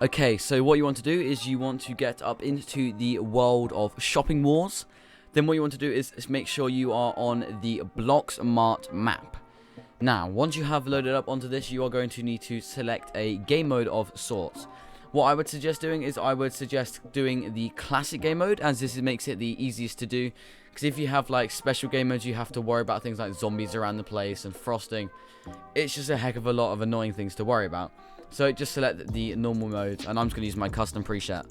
Okay, so what you want to do is you want to get up into the world of Shopping Wars. Then what you want to do is make sure you are on the Blocks Mart map. Now, once you have loaded up onto this, you are going to need to select a game mode of sorts. What I would suggest doing is I would suggest doing the classic game mode, as this makes it the easiest to do. Because if you have like special game modes, you have to worry about things like zombies around the place and frosting. It's just a heck of a lot of annoying things to worry about. So just select the normal mode, and I'm just going to use my custom preset.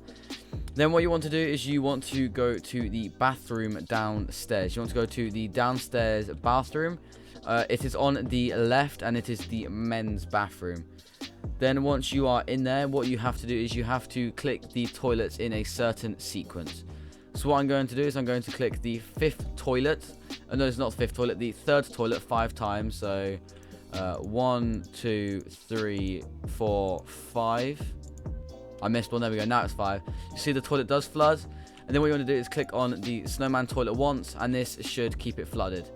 Then what you want to do is you want to go to the bathroom downstairs. You want to go to the downstairs bathroom. It is on the left, and it is the men's bathroom. Then once you are in there, what you have to do is you have to click the toilets in a certain sequence. So what I'm going to do is I'm going to click the fifth toilet. No, it's not the fifth toilet, the third toilet 5 times. So 1, 2, 3, 4, 5. I missed one. There we go. Now it's 5. You see the toilet does flood. And then what you want to do is click on the snowman toilet once, and this should keep it flooded.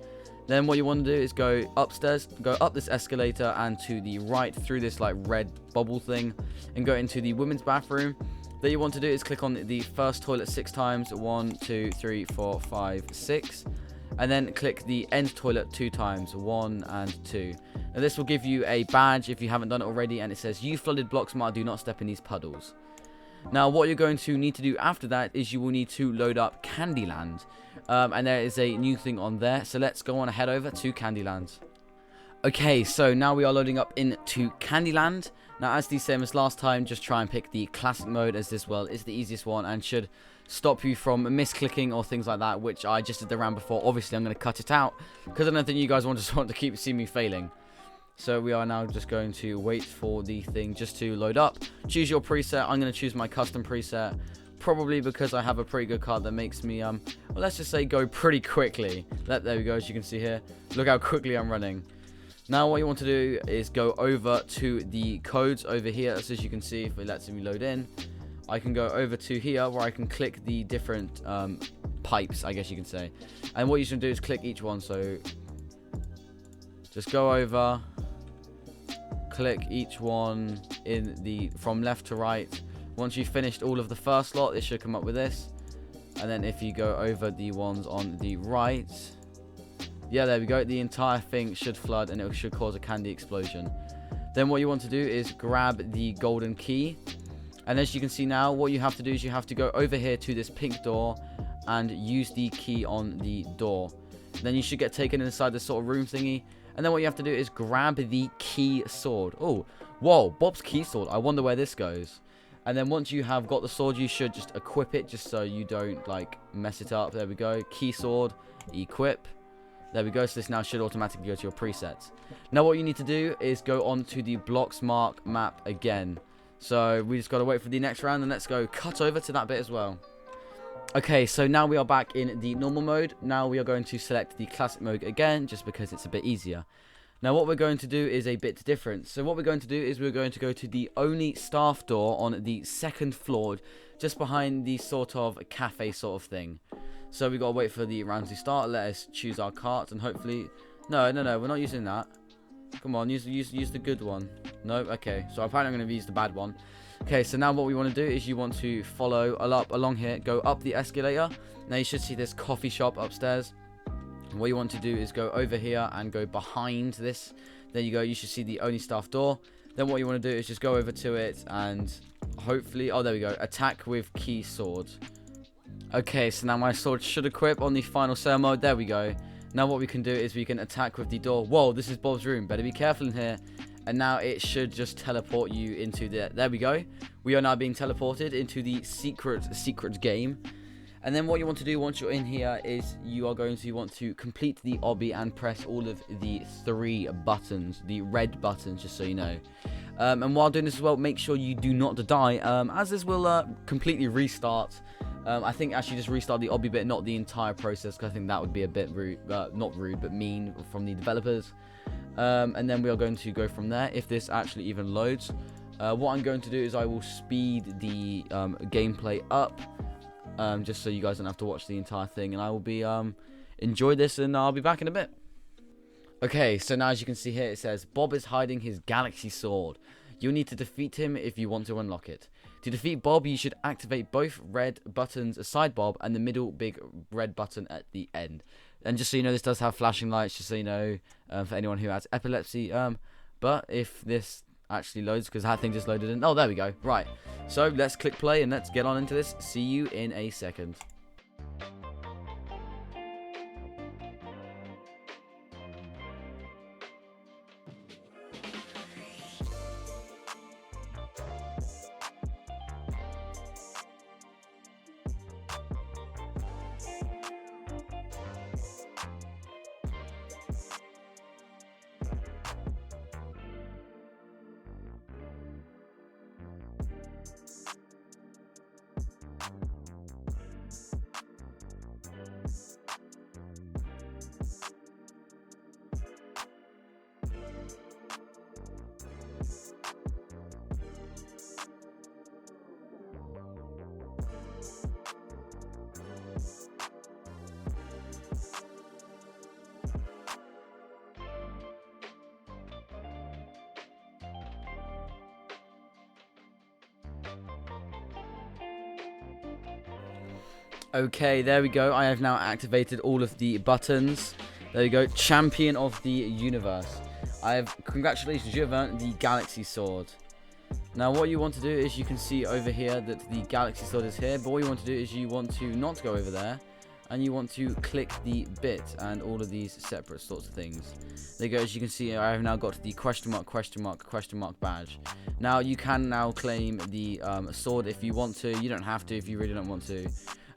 Then what you want to do is go upstairs, go up this escalator and to the right through this like red bubble thing, and go into the women's bathroom. Then you want to do is click on the first toilet 6 times. 1, 2, 3, 4, 5, 6. And then click the end toilet 2 times. 1 and 2. Now this will give you a badge if you haven't done it already, and it says you flooded Blocks Mart, do not step in these puddles. Now what you're going to need to do after that is you will need to load up Candyland. And there is a new thing on there. So let's go on and head over to Candyland. Okay, so now we are loading up into Candyland. Now as the same as last time, just try and pick the classic mode, as this well is the easiest one and should stop you from misclicking or things like that, which I just did the round before. Obviously I'm going to cut it out because I don't think you guys want to keep seeing me failing. So we are now just going to wait for the thing just to load up. Choose your preset. I'm going to choose my custom preset, probably because I have a pretty good card that makes me, well, let's just say go pretty quickly. There we go, as you can see here. Look how quickly I'm running. Now what you want to do is go over to the codes over here. So as you can see, if it lets me load in, I can go over to here where I can click the different pipes, I guess you can say. And what you should do is click each one. So just go over, click each one from left to right. Once you've finished all of the first lot, it should come up with this. And then if you go over the ones on the right, yeah, there we go, the entire thing should flood and it should cause a candy explosion. Then what you want to do is grab the golden key, and as you can see now, what you have to do is you have to go over here to this pink door and use the key on the door. Then you should get taken inside this sort of room thingy. And then what you have to do is grab the key sword. Oh, whoa, Bob's key sword. I wonder where this goes. And then once you have got the sword, you should just equip it just so you don't like mess it up. There we go. Key sword, equip. There we go. So this now should automatically go to your presets. Now what you need to do is go on to the Blocks Mart map again. So we just got to wait for the next round, and let's go cut over to that bit as well. Okay, so now we are back in the normal mode. Now we are going to select the classic mode again, just because it's a bit easier. Now what we're going to do is a bit different. So what we're going to do is we're going to go to the only staff door on the 2nd floor, just behind the sort of cafe sort of thing. So we got to wait for the round to start. Let us choose our cart, and hopefully... No, we're not using that. Come on, use the good one. No, okay. So apparently I'm going to use the bad one. Okay, so now what we want to do is you want to follow along here, go up the escalator. Now you should see this coffee shop upstairs. What you want to do is go over here and go behind this. There you go, you should see the only staff door. Then what you want to do is just go over to it and hopefully, oh there we go, attack with key sword. Okay, so now my sword should equip on the final sale mode. There we go. Now what we can do is we can attack with the door. Whoa, this is Bob's room, better be careful in here. And now it should just teleport you into there we go. We are now being teleported into the secret game. And then what you want to do once you're in here is you are going to want to complete the obby and press all of the 3 buttons, the red buttons, just so you know. And while doing this as well, make sure you do not die, as this will completely restart. I think actually just restart the obby bit, not the entire process, because I think that would be a bit rude, not rude, but mean from the developers. And then we are going to go from there, if this actually even loads. What I'm going to do is I will speed the gameplay up, just so you guys don't have to watch the entire thing, and I will be enjoy this, and I'll be back in a bit. Okay, so now as you can see here, it says Bob is hiding his galaxy sword. You'll need to defeat him if you want to unlock it. To defeat Bob, you should activate both red buttons aside Bob and the middle big red button at the end. And just so you know, this does have flashing lights, just so you know, for anyone who has epilepsy. But if this actually loads, because that thing just loaded in. Oh, there we go. Right. So let's click play and let's get on into this. See you in a second. Okay, there we go. I have now activated all of the buttons. There you go. Champion of the universe. Congratulations, you have earned the Galaxy Sword. Now, what you want to do is you can see over here that the Galaxy Sword is here. But what you want to do is you want to not go over there. And you want to click the bit and all of these separate sorts of things. There you go. As you can see, I have now got the question mark badge. Now, you can now claim the sword if you want to. You don't have to if you really don't want to.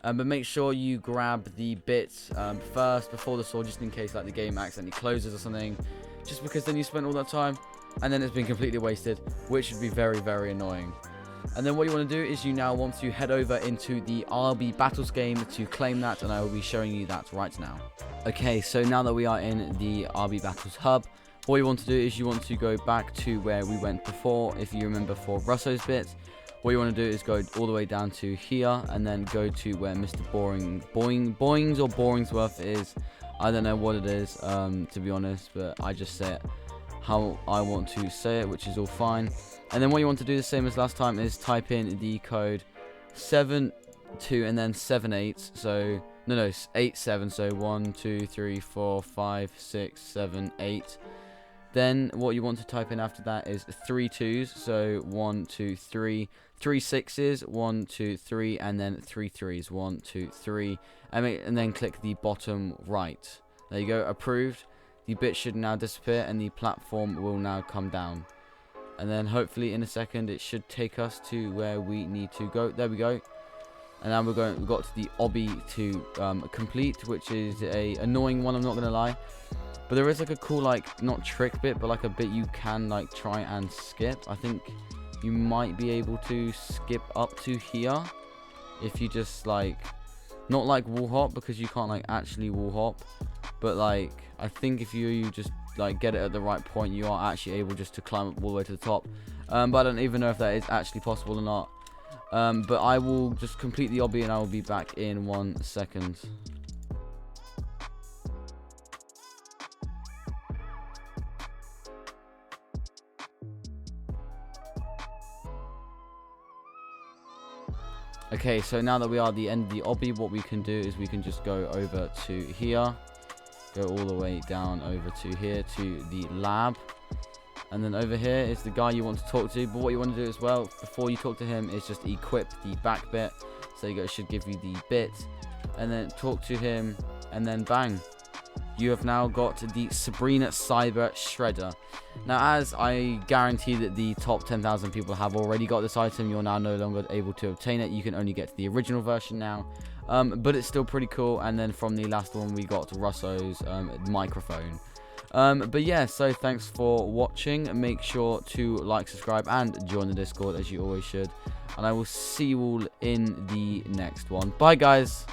But make sure you grab the bits first before the sword, just in case like the game accidentally closes or something. Just because then you spent all that time and then it's been completely wasted, which would be very, very annoying. And then what you want to do is you now want to head over into the RB Battles game to claim that, and I will be showing you that right now. Okay, so now that we are in the RB Battles hub, what you want to do is you want to go back to where we went before, if you remember, for Russo's bit. What you want to do is go all the way down to here and then go to where Mr. Boings or Boringsworth is. I don't know what it is, to be honest, but I just say it how I want to say it, which is all fine. And then what you want to do, the same as last time, is type in the code 72 and then 78. So no, 87. So 1, 2, 3, 4, 5, 6, 7, 8. Then what you want to type in after that is 3 2s. So 1, 2, 3. 3 6s, 1, 2, 3, and then 3 3s, 1, 2, 3, and then click the bottom right. There you go, approved. The bit should now disappear and the platform will now come down. And then hopefully in a second it should take us to where we need to go. There we go. And now we've got the obby to complete, which is a annoying one, I'm not gonna lie. But there is like a cool, like, not trick bit, but like a bit you can like try and skip. I think you might be able to skip up to here if you just like, not like wall hop, because you can't like actually wall hop, but like I think if you just like get it at the right point, you are actually able just to climb up all the way to the top. But I don't even know if that is actually possible or not. But I will just complete the obby and I will be back in 1 second. Okay, so now that we are at the end of the obby, what we can do is we can just go over to here, go all the way down over to here to the lab, and then over here is the guy you want to talk to. But what you want to do as well before you talk to him is just equip the back bit. So you go, it should give you the bit, and then talk to him, and then bang, you have now got the Sabrina Cyber Shredder. Now, as I guarantee that the top 10,000 people have already got this item, you're now no longer able to obtain it. You can only get the original version now, but it's still pretty cool. And then from the last one, we got Russo's microphone. But yeah, so thanks for watching. Make sure to like, subscribe, and join the Discord, as you always should. And I will see you all in the next one. Bye, guys.